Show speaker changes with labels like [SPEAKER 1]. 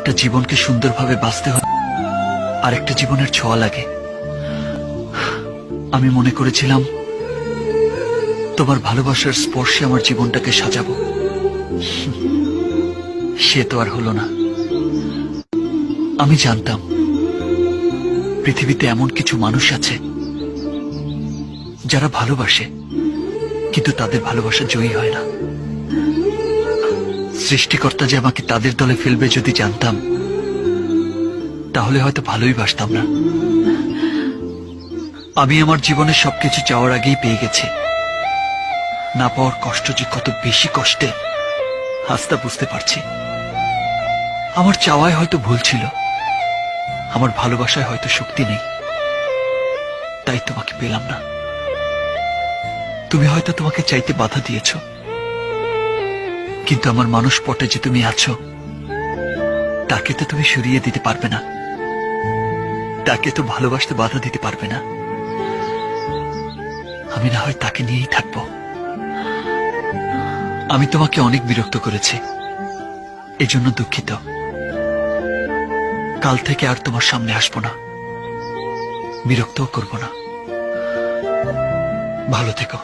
[SPEAKER 1] একটা জীবনকে সুন্দরভাবে বাঁচতে হয় আর একটা জীবনের ছোঁয়া লাগে। আমি মনে করেছিলাম তোমার ভালোবাসার স্পর্শে আমার জীবনটাকে সাজাবো, সে তো আর হলো না। আমি জানতাম পৃথিবীতে এমন কিছু মানুষ আছে যারা ভালোবাসে, কিন্তু তাদের ভালোবাসা জয়ী হয় না। সৃষ্টিকর্তা যে আমাকে তাদের দলে ফেলবে যদি জানতাম, তাহলে হয়তো ভালোই বাসতাম না। আমি আমার জীবনে সবকিছু চাওয়ার আগেই পেয়ে গেছি। না পাওয়ার কষ্ট যে কত বেশি কষ্টে, আজ তা বুঝতে পারছি। আমার চাওয়ায় হয়তো ভুল ছিল, আমার ভালোবাসায় হয়তো শক্তি নেই, তাই তোমাকে পেলাম না। তুমি হয়তো তোমাকে চাইতে বাধা দিয়েছ, কিন্তু আমার মানুষ পটে যে তুমি আছো, তাকে তো তুমি সরিয়ে দিতে পারবে না, তাকে তো ভালোবাসতে বাধা দিতে পারবে না। আমি না হয় তাকে নিয়েই থাকবো। আমি তোমাকে অনেক বিরক্ত করেছি, এজন্য দুঃখিত। কাল থেকে আর তোমার সামনে আসবো না, বিরক্তও করব না। ভালো থেকো।